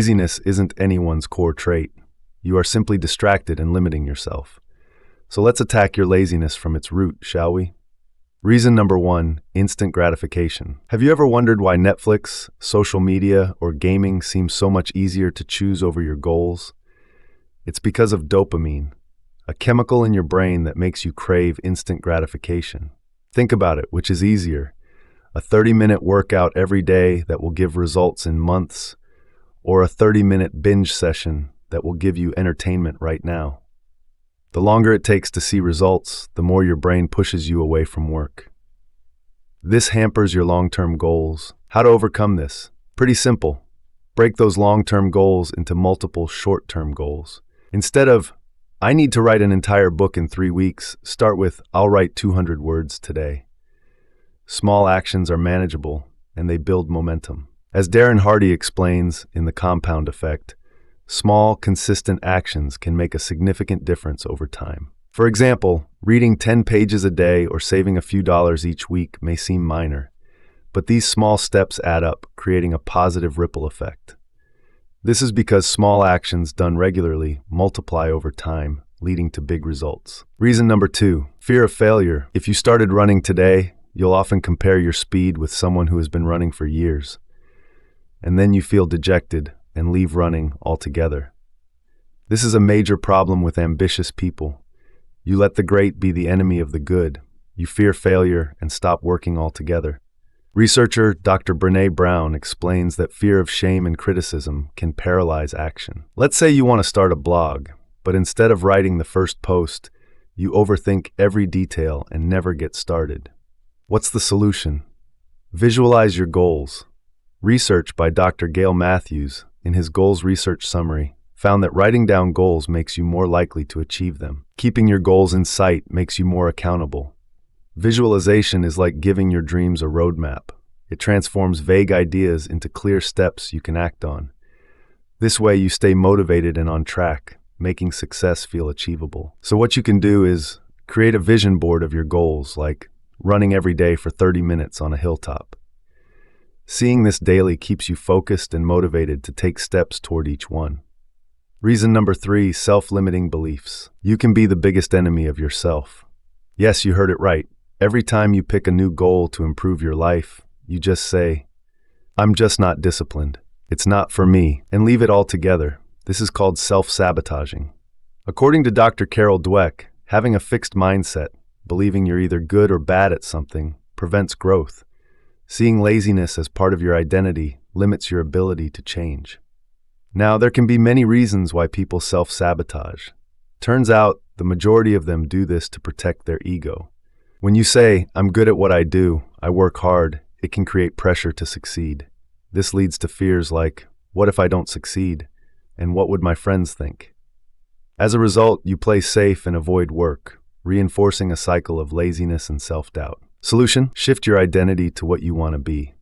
Laziness isn't anyone's core trait. You are simply distracted and limiting yourself. So let's attack your laziness from its root, shall we? Reason number 1, instant gratification. Have you ever wondered why Netflix, social media, or gaming seems so much easier to choose over your goals? It's because of dopamine, a chemical in your brain that makes you crave instant gratification. Think about it, which is easier? A 30-minute workout every day that will give results in months, or a 30-minute binge session that will give you entertainment right now? The longer it takes to see results, the more your brain pushes you away from work. This hampers your long-term goals. How to overcome this? Pretty simple. Break those long-term goals into multiple short-term goals. Instead of, I need to write an entire book in 3 weeks, start with, I'll write 200 words today. Small actions are manageable, and they build momentum. As Darren Hardy explains in The Compound Effect, small, consistent actions can make a significant difference over time. For example, reading 10 pages a day or saving a few dollars each week may seem minor, but these small steps add up, creating a positive ripple effect. This is because small actions done regularly multiply over time, leading to big results. Reason number 2, fear of failure. If you started running today, you'll often compare your speed with someone who has been running for years. And then you feel dejected and leave running altogether. This is a major problem with ambitious people. You let the great be the enemy of the good. You fear failure and stop working altogether. Researcher Dr. Brené Brown explains that fear of shame and criticism can paralyze action. Let's say you want to start a blog, but instead of writing the first post, you overthink every detail and never get started. What's the solution? Visualize your goals. Research by Dr. Gail Matthews, in his Goals Research Summary, found that writing down goals makes you more likely to achieve them. Keeping your goals in sight makes you more accountable. Visualization is like giving your dreams a roadmap. It transforms vague ideas into clear steps you can act on. This way you stay motivated and on track, making success feel achievable. So what you can do is create a vision board of your goals, like running every day for 30 minutes on a hilltop. Seeing this daily keeps you focused and motivated to take steps toward each one. Reason number 3, self-limiting beliefs. You can be the biggest enemy of yourself. Yes, you heard it right. Every time you pick a new goal to improve your life, you just say, I'm just not disciplined. It's not for me, and leave it all together. This is called self-sabotaging. According to Dr. Carol Dweck, having a fixed mindset, believing you're either good or bad at something, prevents growth. Seeing laziness as part of your identity limits your ability to change. Now, there can be many reasons why people self-sabotage. Turns out, the majority of them do this to protect their ego. When you say, I'm good at what I do, I work hard, it can create pressure to succeed. This leads to fears like, what if I don't succeed? And what would my friends think? As a result, you play safe and avoid work, reinforcing a cycle of laziness and self-doubt. Solution: shift your identity to what you want to be.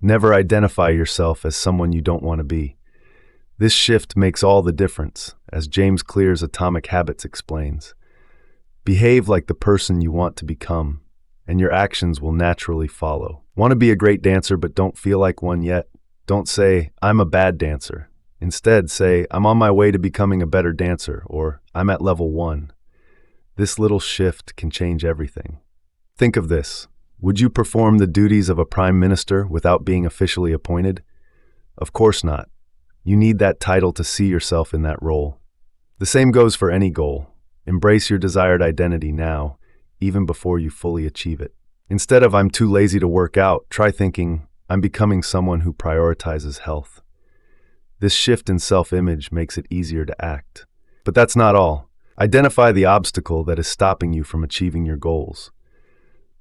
Never identify yourself as someone you don't want to be. This shift makes all the difference, as James Clear's Atomic Habits explains. Behave like the person you want to become, and your actions will naturally follow. Want to be a great dancer but don't feel like one yet? Don't say, I'm a bad dancer. Instead, say, I'm on my way to becoming a better dancer, or I'm at level 1. This little shift can change everything. Think of this. Would you perform the duties of a prime minister without being officially appointed? Of course not. You need that title to see yourself in that role. The same goes for any goal. Embrace your desired identity now, even before you fully achieve it. Instead of I'm too lazy to work out, try thinking, I'm becoming someone who prioritizes health. This shift in self-image makes it easier to act. But that's not all. Identify the obstacle that is stopping you from achieving your goals.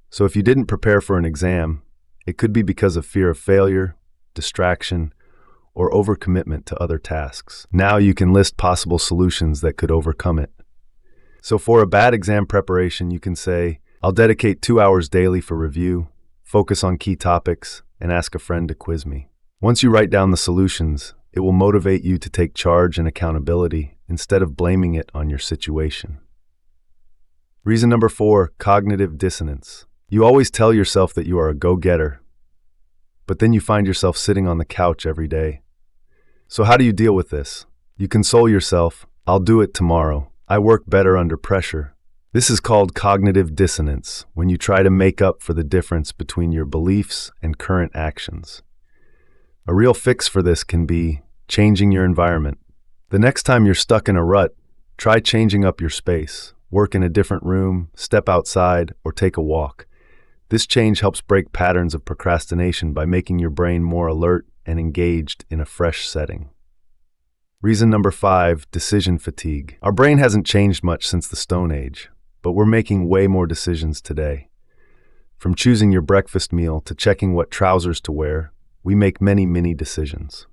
So if you didn't prepare for an exam, it could be because of fear of failure, distraction, or overcommitment to other tasks. Now you can list possible solutions that could overcome it. So for a bad exam preparation, you can say, I'll dedicate 2 hours daily for review, focus on key topics, and ask a friend to quiz me. Once you write down the solutions, it will motivate you to take charge and accountability instead of blaming it on your situation. Reason number 4, cognitive dissonance. You always tell yourself that you are a go-getter, but then you find yourself sitting on the couch every day. So how do you deal with this? You console yourself, "I'll do it tomorrow. I work better under pressure." This is called cognitive dissonance, when you try to make up for the difference between your beliefs and current actions. A real fix for this can be changing your environment. The next time you're stuck in a rut, try changing up your space. Work in a different room, step outside, or take a walk. This change helps break patterns of procrastination by making your brain more alert and engaged in a fresh setting. Reason number 5, decision fatigue. Our brain hasn't changed much since the Stone Age, but we're making way more decisions today. From choosing your breakfast meal to checking what trousers to wear, we make many mini decisions.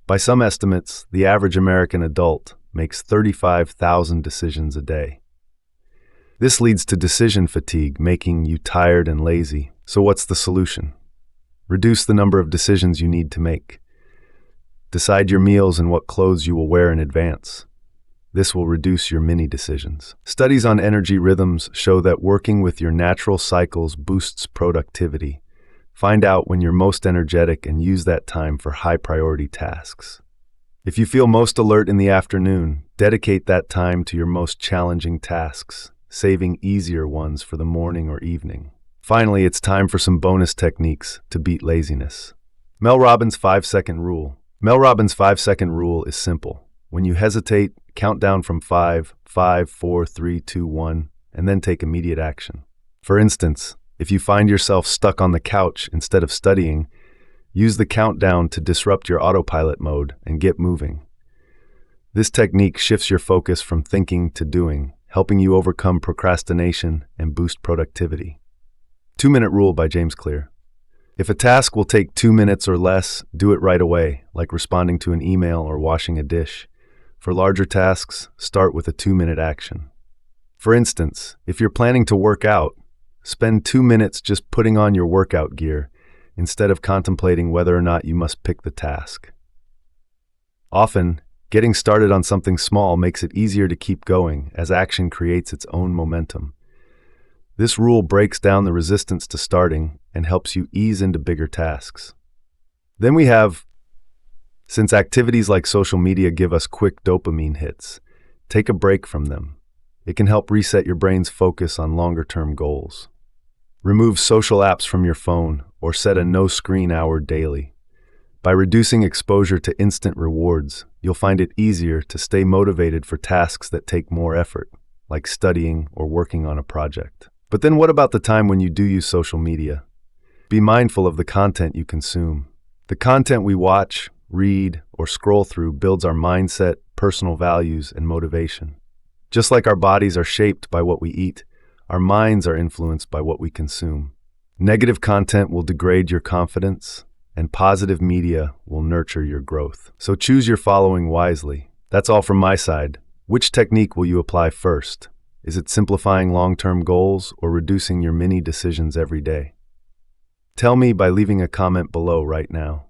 By some estimates, the average American adult makes 35,000 decisions a day. This leads to decision fatigue, making you tired and lazy. So what's the solution? Reduce the number of decisions you need to make. Decide your meals and what clothes you will wear in advance. This will reduce your mini decisions. Studies on energy rhythms show that working with your natural cycles boosts productivity. Find out when you're most energetic and use that time for high-priority tasks. If you feel most alert in the afternoon, dedicate that time to your most challenging tasks, saving easier ones for the morning or evening. Finally, it's time for some bonus techniques to beat laziness. Mel Robbins' 5-second rule. Mel Robbins' 5-second rule is simple. When you hesitate, count down from 5, 4, 3, 2, 1, and then take immediate action. For instance, if you find yourself stuck on the couch instead of studying, use the countdown to disrupt your autopilot mode and get moving. This technique shifts your focus from thinking to doing, helping you overcome procrastination and boost productivity. 2-minute rule by James Clear. If a task will take 2 minutes or less, do it right away, like responding to an email or washing a dish. For larger tasks, start with a 2-minute action. For instance, if you're planning to work out, spend 2 minutes just putting on your workout gear instead of contemplating whether or not you must pick the task. Often, getting started on something small makes it easier to keep going as action creates its own momentum. This rule breaks down the resistance to starting and helps you ease into bigger tasks. Then we have, since activities like social media give us quick dopamine hits, take a break from them. It can help reset your brain's focus on longer-term goals. Remove social apps from your phone or set a no-screen hour daily. By reducing exposure to instant rewards, you'll find it easier to stay motivated for tasks that take more effort, like studying or working on a project. But then what about the time when you do use social media? Be mindful of the content you consume. The content we watch, read, or scroll through builds our mindset, personal values, and motivation. Just like our bodies are shaped by what we eat, our minds are influenced by what we consume. Negative content will degrade your confidence, and positive media will nurture your growth. So choose your following wisely. That's all from my side. Which technique will you apply first? Is it simplifying long-term goals or reducing your mini decisions every day? Tell me by leaving a comment below right now.